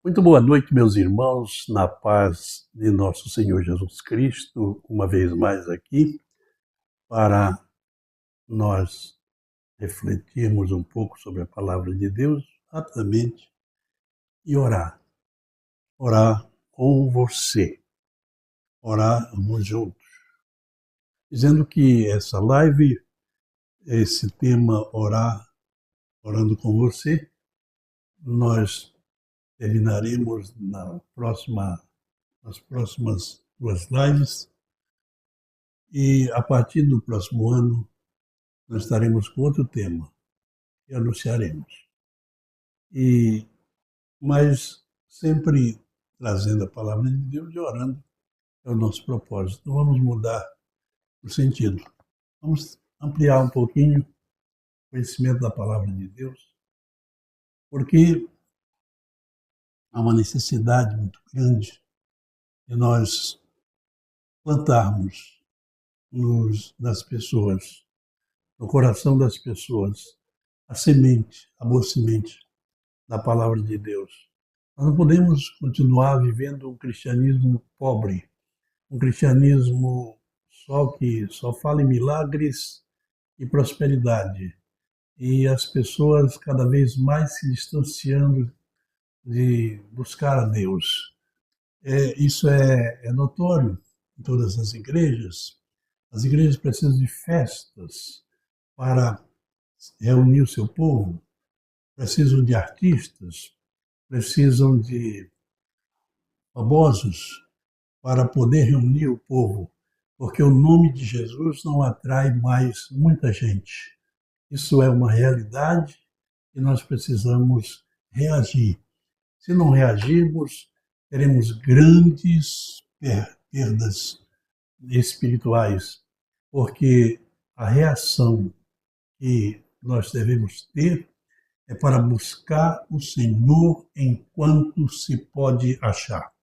Muito boa noite, meus irmãos, na paz de nosso Senhor Jesus Cristo, uma vez mais aqui, para nós refletirmos um pouco sobre a palavra de Deus, rapidamente, e orar. Orar com você, orarmos juntos. Dizendo que essa live, esse tema orando com você, nós terminaremos nas próximas duas lives. E a partir do próximo ano, nós estaremos com outro tema e anunciaremos. Mas sempre trazendo a palavra de Deus e orando é o nosso propósito. Não vamos mudar o sentido. Vamos ampliar um pouquinho o conhecimento da palavra de Deus, porque há uma necessidade muito grande de nós plantarmos nas pessoas, no coração das pessoas, a semente, a boa semente da palavra de Deus. Nós não podemos continuar vivendo um cristianismo pobre, um cristianismo que só fala em milagres e prosperidade, e as pessoas cada vez mais se distanciando de buscar a Deus. Isso é notório em todas as igrejas. As igrejas precisam de festas para reunir o seu povo, precisam de artistas, precisam de famosos para poder reunir o povo, porque o nome de Jesus não atrai mais muita gente. Isso é uma realidade e nós precisamos reagir. Se não reagirmos, teremos grandes perdas espirituais, porque a reação que nós devemos ter é para buscar o Senhor enquanto se pode achar,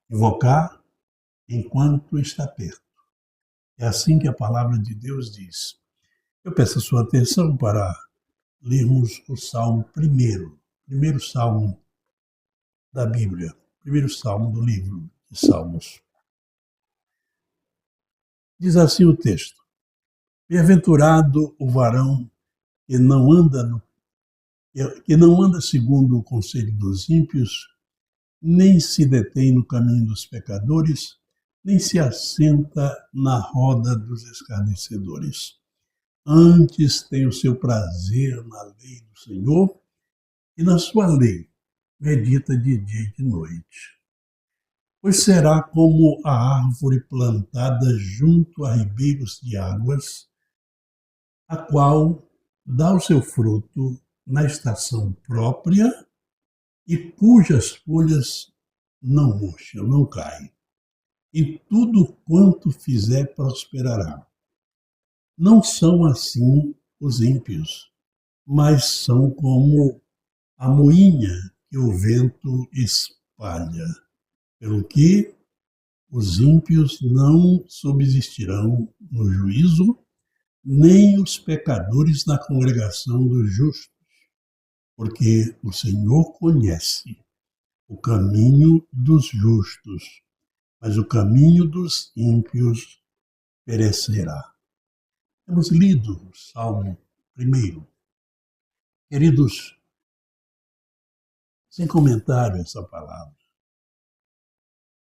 invocar enquanto está perto. É assim que a palavra de Deus diz. Eu peço a sua atenção para lermos o Salmo primeiro Salmo da Bíblia, primeiro Salmo do livro de Salmos. Diz assim o texto: Bem-aventurado o varão que não anda segundo o conselho dos ímpios, nem se detém no caminho dos pecadores, nem se assenta na roda dos escarnecedores. Antes tem o seu prazer na lei do Senhor, e na sua lei medita de dia e de noite. Pois será como a árvore plantada junto a ribeiros de águas, a qual dá o seu fruto na estação própria e cujas folhas não murcham, não caem. E tudo quanto fizer prosperará. Não são assim os ímpios, mas são como a moinha que o vento espalha, pelo que os ímpios não subsistirão no juízo, nem os pecadores na congregação dos justos, porque o Senhor conhece o caminho dos justos, mas o caminho dos ímpios perecerá. Temos lido o Salmo 1. Queridos, sem comentário essa palavra,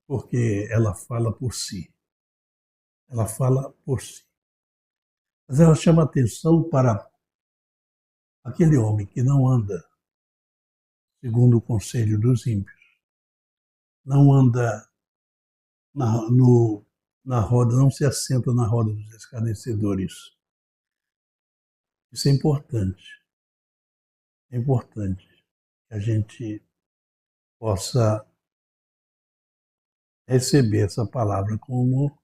porque ela fala por si. Ela fala por si. Mas ela chama atenção para aquele homem que não anda segundo o conselho dos ímpios, não anda na roda, não se assenta na roda dos escarnecedores. Isso é importante. É importante que a gente possa receber essa palavra como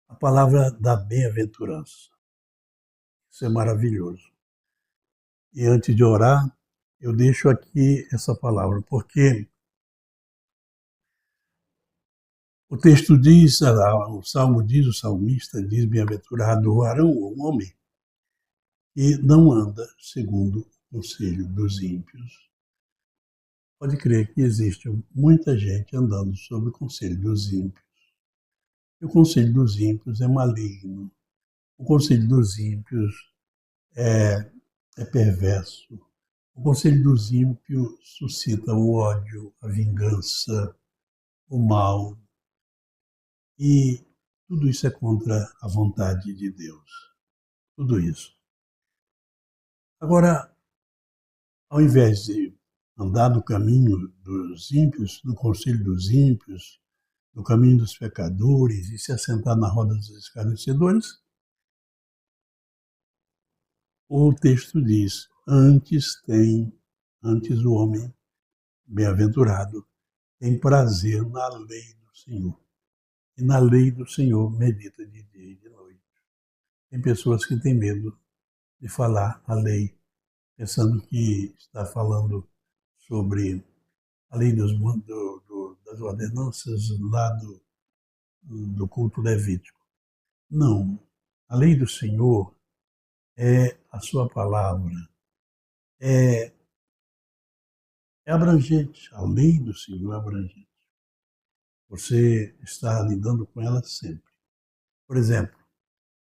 a palavra da bem-aventurança. Isso é maravilhoso. E antes de orar, eu deixo aqui essa palavra, porque o texto diz, o Salmo diz, o salmista diz, bem-aventurado o varão, o homem, que não anda segundo o conselho dos ímpios. pode crer que existe muita gente andando sob o conselho dos ímpios. E o conselho dos ímpios é maligno. O conselho dos ímpios é perverso. O conselho dos ímpios suscita o ódio, a vingança, o mal. E tudo isso é contra a vontade de Deus. Tudo isso. Agora, ao invés de andar no caminho dos ímpios, no conselho dos ímpios, no caminho dos pecadores e se assentar na roda dos escarnecedores, o texto diz: antes o homem bem-aventurado tem prazer na lei do Senhor. E na lei do Senhor medita de dia e de noite. Tem pessoas que têm medo de falar a lei, pensando que está falando sobre a lei das ordenanças lá do culto levítico. Não. A lei do Senhor é a sua palavra. É abrangente. A lei do Senhor é abrangente. Você está lidando com ela sempre. Por exemplo,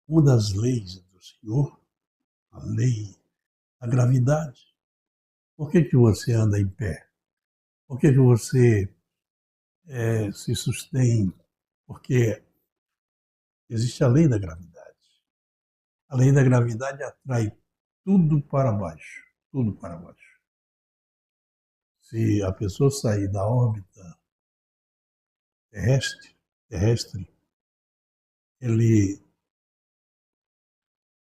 uma das leis do Senhor, a lei da gravidade. Por que você anda em pé? Por que você se sustém? Porque existe a lei da gravidade. A lei da gravidade atrai tudo para baixo. Tudo para baixo. Se a pessoa sair da órbita terrestre, ele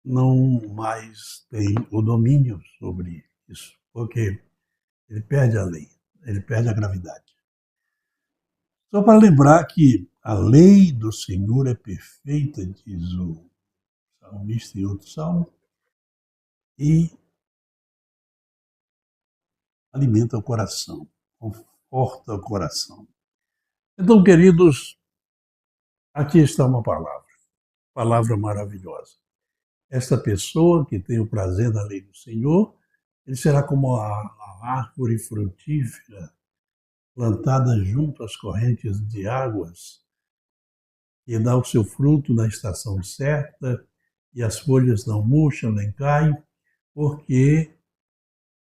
não mais tem o domínio sobre isso, porque ele perde a lei, ele perde a gravidade. Só para lembrar que a lei do Senhor é perfeita, diz o salmista em outro salmo, e alimenta o coração, conforta o coração. Então, queridos, aqui está uma palavra maravilhosa. Esta pessoa que tem o prazer da lei do Senhor, ele será como a árvore frutífera plantada junto às correntes de águas, que dá o seu fruto na estação certa, e as folhas não murcham nem caem, porque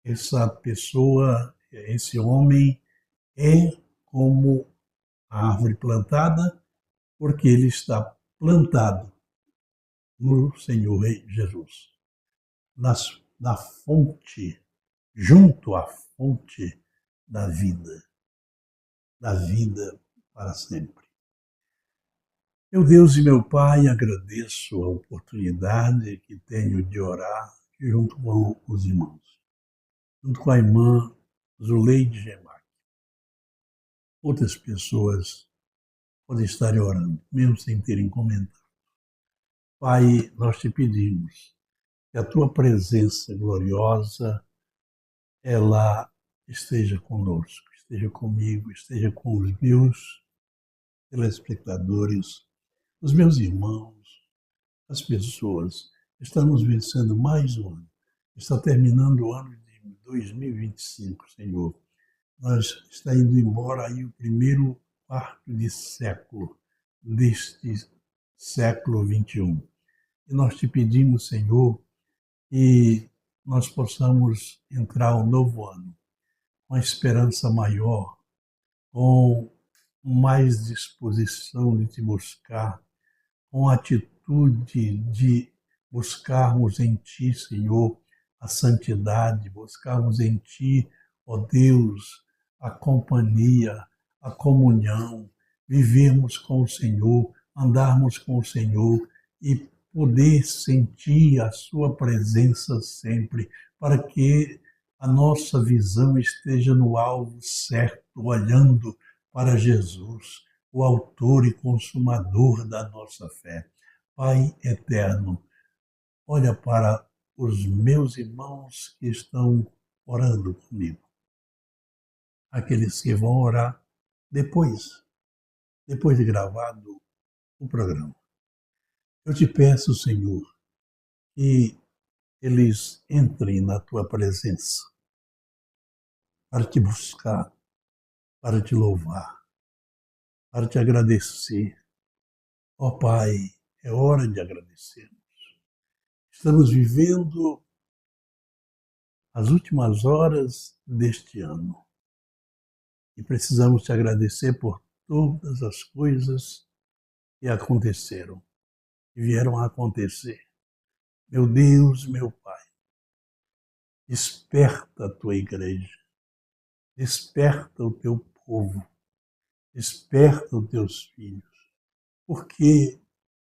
essa pessoa, esse homem, é como a árvore plantada, porque ele está plantado no Senhor Jesus, na fonte, junto à fonte da vida para sempre. Meu Deus e meu Pai, agradeço a oportunidade que tenho de orar junto com os irmãos, junto com a irmã Zuleide Gemac. Outras pessoas podem estar orando, mesmo sem terem comentado. Pai, nós te pedimos que a tua presença gloriosa, ela esteja conosco, esteja comigo, esteja com os meus telespectadores, os meus irmãos, as pessoas. Estamos vencendo mais um ano. Está terminando o ano de 2025, Senhor. Nós está indo embora aí o primeiro quarto de século deste século 21. E nós te pedimos, Senhor, que nós possamos entrar o novo ano com a esperança maior, com mais disposição de te buscar, com atitude de buscarmos em Ti, Senhor, a santidade, buscarmos em Ti, ó Deus, a companhia, a comunhão, vivermos com o Senhor, andarmos com o Senhor e poder sentir a Sua presença sempre, para que a nossa visão esteja no alvo certo, olhando para Jesus, o autor e consumador da nossa fé. Pai eterno, olha para os meus irmãos que estão orando comigo, aqueles que vão orar depois de gravado o programa. Eu te peço, Senhor, que eles entrem na tua presença, para te buscar, para te louvar, para te agradecer. Ó Pai, é hora de agradecer. Estamos vivendo as últimas horas deste ano e precisamos te agradecer por todas as coisas que aconteceram, que vieram a acontecer. Meu Deus, meu Pai, desperta a tua igreja, desperta o teu povo, desperta os teus filhos, porque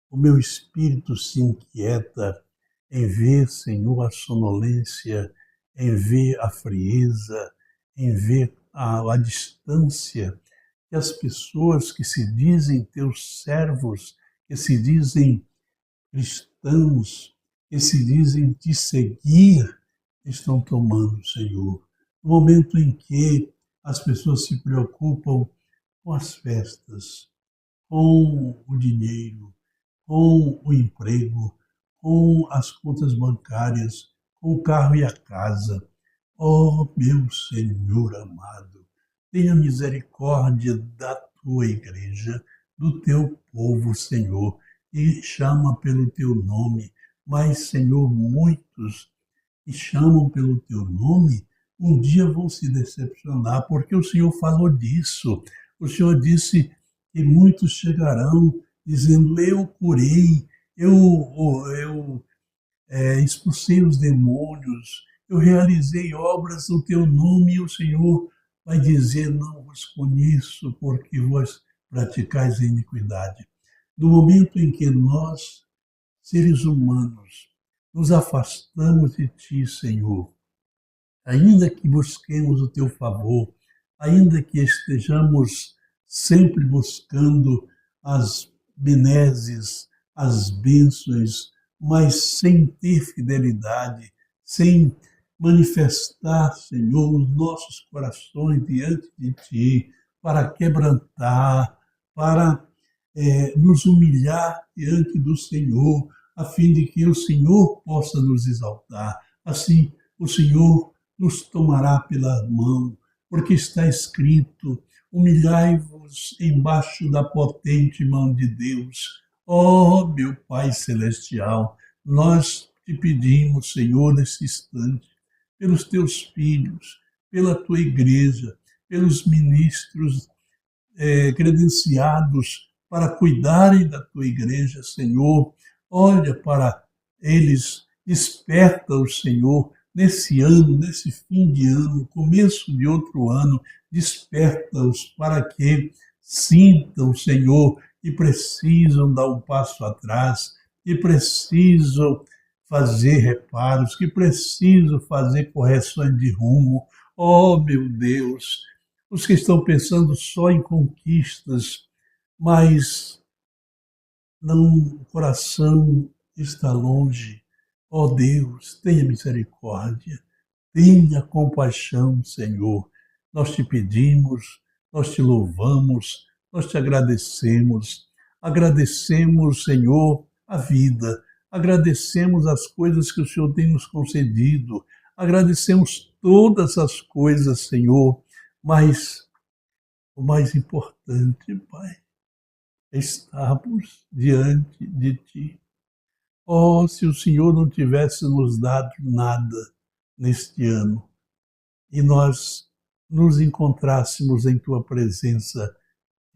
o meu espírito se inquieta em ver, Senhor, a sonolência, em ver a frieza, em ver a distância que as pessoas que se dizem teus servos, que se dizem cristãos, que se dizem te seguir, estão tomando, Senhor. No momento em que as pessoas se preocupam com as festas, com o dinheiro, com o emprego, com as contas bancárias, com o carro e a casa. Oh, meu Senhor amado, tenha misericórdia da tua igreja, do teu povo, Senhor, e chama pelo teu nome. Mas, Senhor, muitos que chamam pelo teu nome, um dia vão se decepcionar, porque o Senhor falou disso. O Senhor disse que muitos chegarão dizendo, eu curei, eu expulsei os demônios, eu realizei obras no teu nome, e o Senhor vai dizer, não vos conheço, porque vós praticais a iniquidade. No momento em que nós, seres humanos, nos afastamos de ti, Senhor, ainda que busquemos o teu favor, ainda que estejamos sempre buscando as benesses, as bênçãos, mas sem ter fidelidade, sem manifestar, Senhor, os nossos corações diante de Ti, para quebrantar, para nos humilhar diante do Senhor, a fim de que o Senhor possa nos exaltar. Assim, o Senhor nos tomará pela mão, porque está escrito, humilhai-vos embaixo da potente mão de Deus. Ó, meu Pai Celestial, nós te pedimos, Senhor, nesse instante, pelos teus filhos, pela tua igreja, pelos ministros credenciados para cuidarem da tua igreja, Senhor. Olha para eles, desperta-os, Senhor, nesse ano, nesse fim de ano, começo de outro ano, desperta-os para que sintam, Senhor, que precisam dar um passo atrás, que precisam fazer reparos, que precisam fazer correções de rumo. Oh, meu Deus, os que estão pensando só em conquistas, mas não, o coração está longe. Ó Deus, tenha misericórdia, tenha compaixão, Senhor. Nós te pedimos, nós te louvamos, nós te agradecemos. Agradecemos, Senhor, a vida. Agradecemos as coisas que o Senhor tem nos concedido. Agradecemos todas as coisas, Senhor, mas o mais importante, Pai, é estarmos diante de Ti. Oh, se o Senhor não tivesse nos dado nada neste ano e nós nos encontrássemos em Tua presença,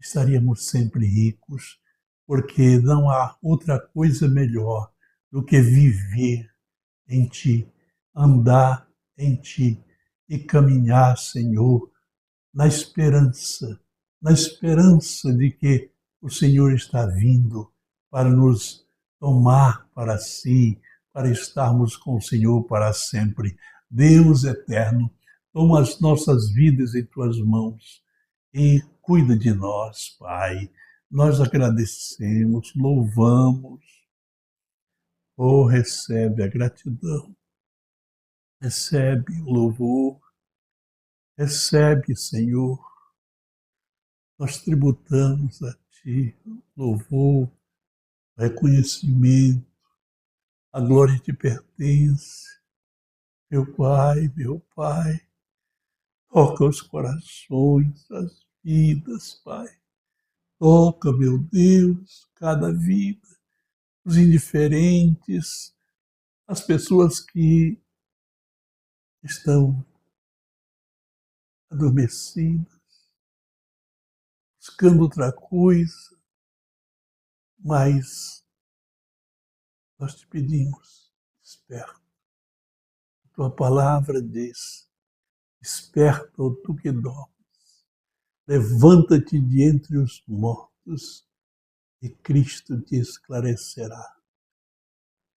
estaríamos sempre ricos, porque não há outra coisa melhor do que viver em Ti, andar em Ti e caminhar, Senhor, na esperança de que o Senhor está vindo para nos tomar para si, para estarmos com o Senhor para sempre. Deus eterno, toma as nossas vidas em tuas mãos e cuida de nós, Pai. Nós agradecemos, louvamos. Oh, recebe a gratidão, recebe o louvor, recebe, Senhor. Nós tributamos a Ti louvor, reconhecimento, a glória te pertence. Meu Pai, Toca os corações, as vidas, Pai. Toca, meu Deus, cada vida, os indiferentes, as pessoas que estão adormecidas, buscando outra coisa, mas nós te pedimos, desperta. Tua palavra diz, desperta, ó tu que dormes, levanta-te de entre os mortos e Cristo te esclarecerá.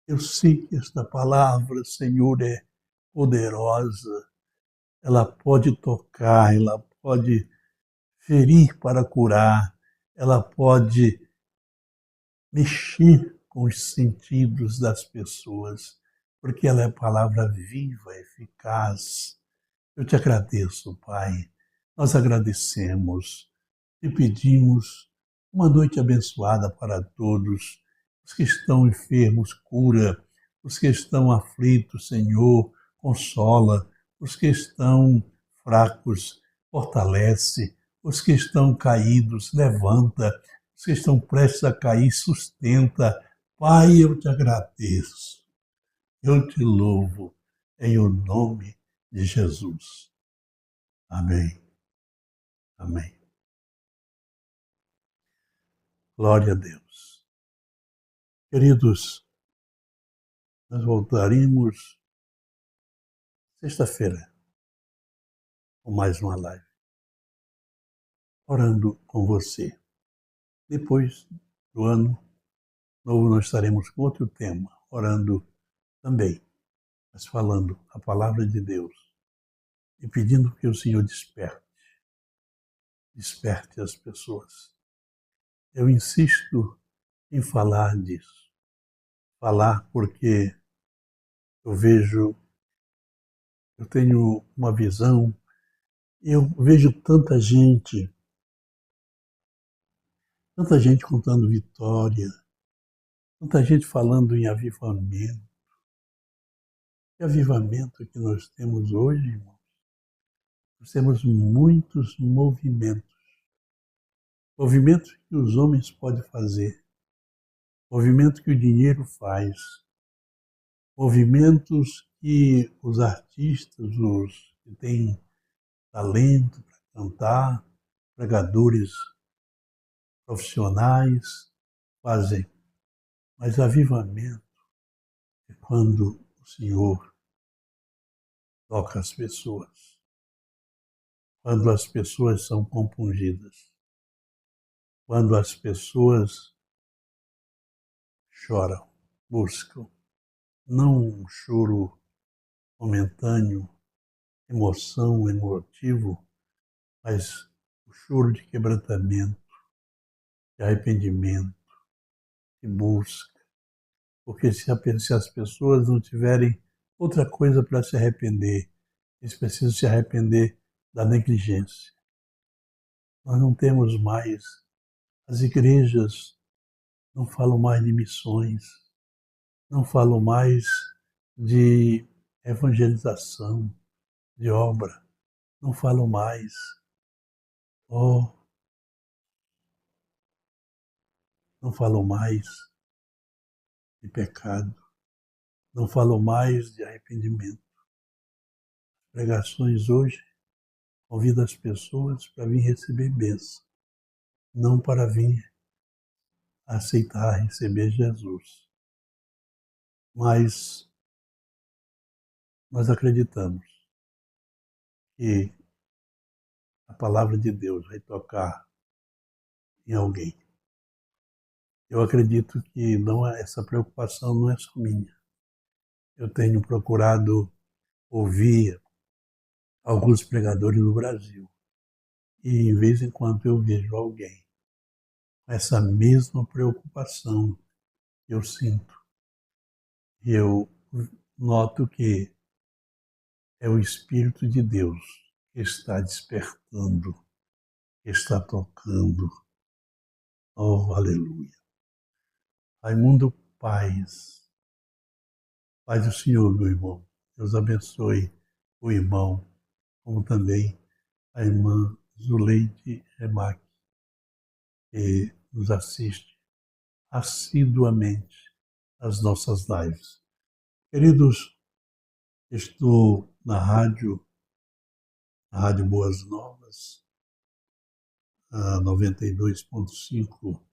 Eu sei que esta palavra, Senhor, é poderosa, ela pode tocar, ela pode ferir para curar, ela pode mexer com os sentidos das pessoas, porque ela é palavra viva, eficaz. Eu te agradeço, Pai. Nós agradecemos e pedimos uma noite abençoada para todos. Os que estão enfermos, cura. Os que estão aflitos, Senhor, consola. Os que estão fracos, fortalece. Os que estão caídos, levanta. Os que estão prestes a cair, sustenta. Pai, eu te agradeço. Eu te louvo em o nome de Jesus. Amém. Amém. Glória a Deus. Queridos, nós voltaremos sexta-feira com mais uma live, orando com você. Depois do ano novo, nós estaremos com outro tema, orando também, mas falando a palavra de Deus e pedindo que o Senhor desperte as pessoas. Eu insisto em falar disso, falar porque eu tenho uma visão, eu vejo tanta gente contando vitória, tanta gente falando em avivamento. Que avivamento que nós temos hoje, irmãos? Nós temos muitos movimentos que os homens podem fazer, movimentos que o dinheiro faz, movimentos que os artistas, os que têm talento para cantar, pregadores profissionais fazem. Mas avivamento é quando o Senhor toca as pessoas, quando as pessoas são compungidas, quando as pessoas choram, buscam, não um choro momentâneo, emotivo, mas o choro de quebrantamento, de arrependimento, de busca. Porque se as pessoas não tiverem outra coisa para se arrepender, eles precisam se arrepender da negligência. Nós não temos mais, as igrejas não falam mais de missões, não falam mais de evangelização, de obra, não falam mais, oh, não falam mais de pecado, não falam mais de arrependimento. Pregações hoje convidam as pessoas para vir receber bênção, não para vir aceitar receber Jesus. Mas nós acreditamos que a palavra de Deus vai tocar em alguém. Eu acredito que essa preocupação não é só minha. Eu tenho procurado ouvir alguns pregadores no Brasil e, de vez em quando, eu vejo alguém com essa mesma preocupação que eu sinto. E eu noto que é o Espírito de Deus que está despertando, que está tocando. Oh, aleluia. Raimundo, paz. Paz do Senhor, meu irmão. Deus abençoe o irmão, como também a irmã Zuleide Remac, que nos assiste assiduamente às nossas lives. Queridos, estou na Rádio Boas Novas, a 92.5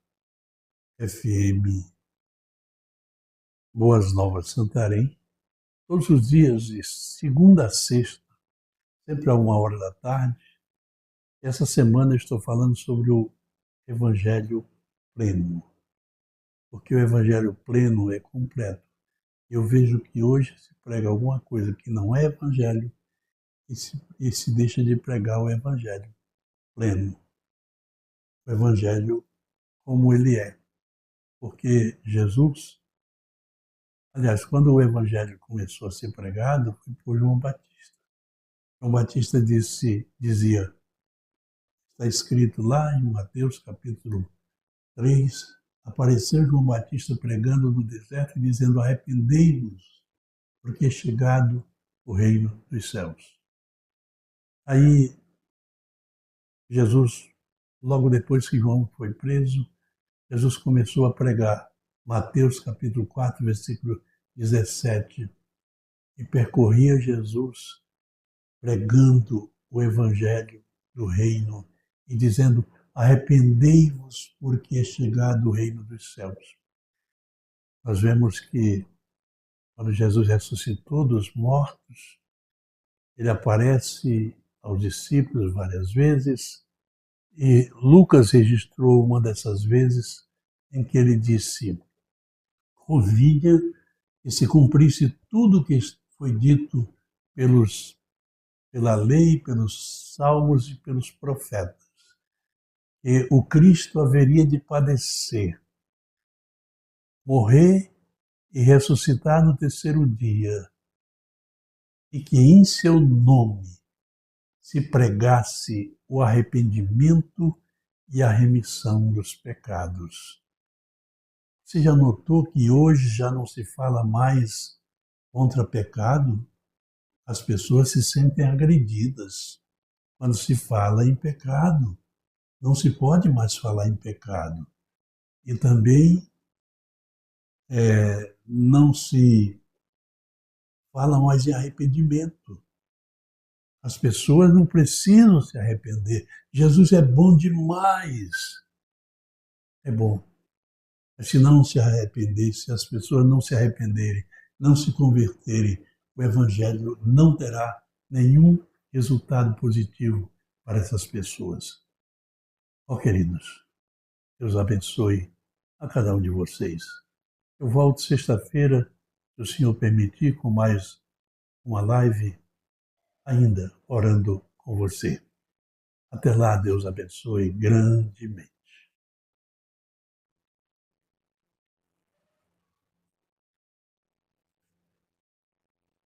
FM Boas Novas Santarém, todos os dias, de segunda a sexta, sempre a 13h. Essa semana estou falando sobre o Evangelho pleno, porque o Evangelho pleno é completo. Eu vejo que hoje se prega alguma coisa que não é Evangelho e se deixa de pregar o Evangelho pleno, o Evangelho como ele é. Porque Jesus, aliás, quando o Evangelho começou a ser pregado, foi por João Batista. João Batista dizia, está escrito lá em Mateus capítulo 3, apareceu João Batista pregando no deserto e dizendo: arrependei-vos, porque é chegado o reino dos céus. Aí Jesus, logo depois que João foi preso, Jesus começou a pregar Mateus capítulo 4, versículo 17, e percorria Jesus pregando o evangelho do reino e dizendo: arrependei-vos, porque é chegado o reino dos céus. Nós vemos que quando Jesus ressuscitou dos mortos, ele aparece aos discípulos várias vezes, e Lucas registrou uma dessas vezes em que ele disse: convinha que se cumprisse tudo o que foi dito pela lei, pelos salmos e pelos profetas, que o Cristo haveria de padecer, morrer e ressuscitar no terceiro dia, e que em seu nome se pregasse o arrependimento e a remissão dos pecados. Você já notou que hoje já não se fala mais contra pecado? As pessoas se sentem agredidas quando se fala em pecado. Não se pode mais falar em pecado. E também não se fala mais em arrependimento. As pessoas não precisam se arrepender. Jesus é bom demais. É bom. Mas se não se arrepender, se as pessoas não se arrependerem, não se converterem, o Evangelho não terá nenhum resultado positivo para essas pessoas. Ó, queridos, Deus abençoe a cada um de vocês. Eu volto sexta-feira, se o Senhor permitir, com mais uma live, ainda orando com você. Até lá, Deus abençoe grandemente.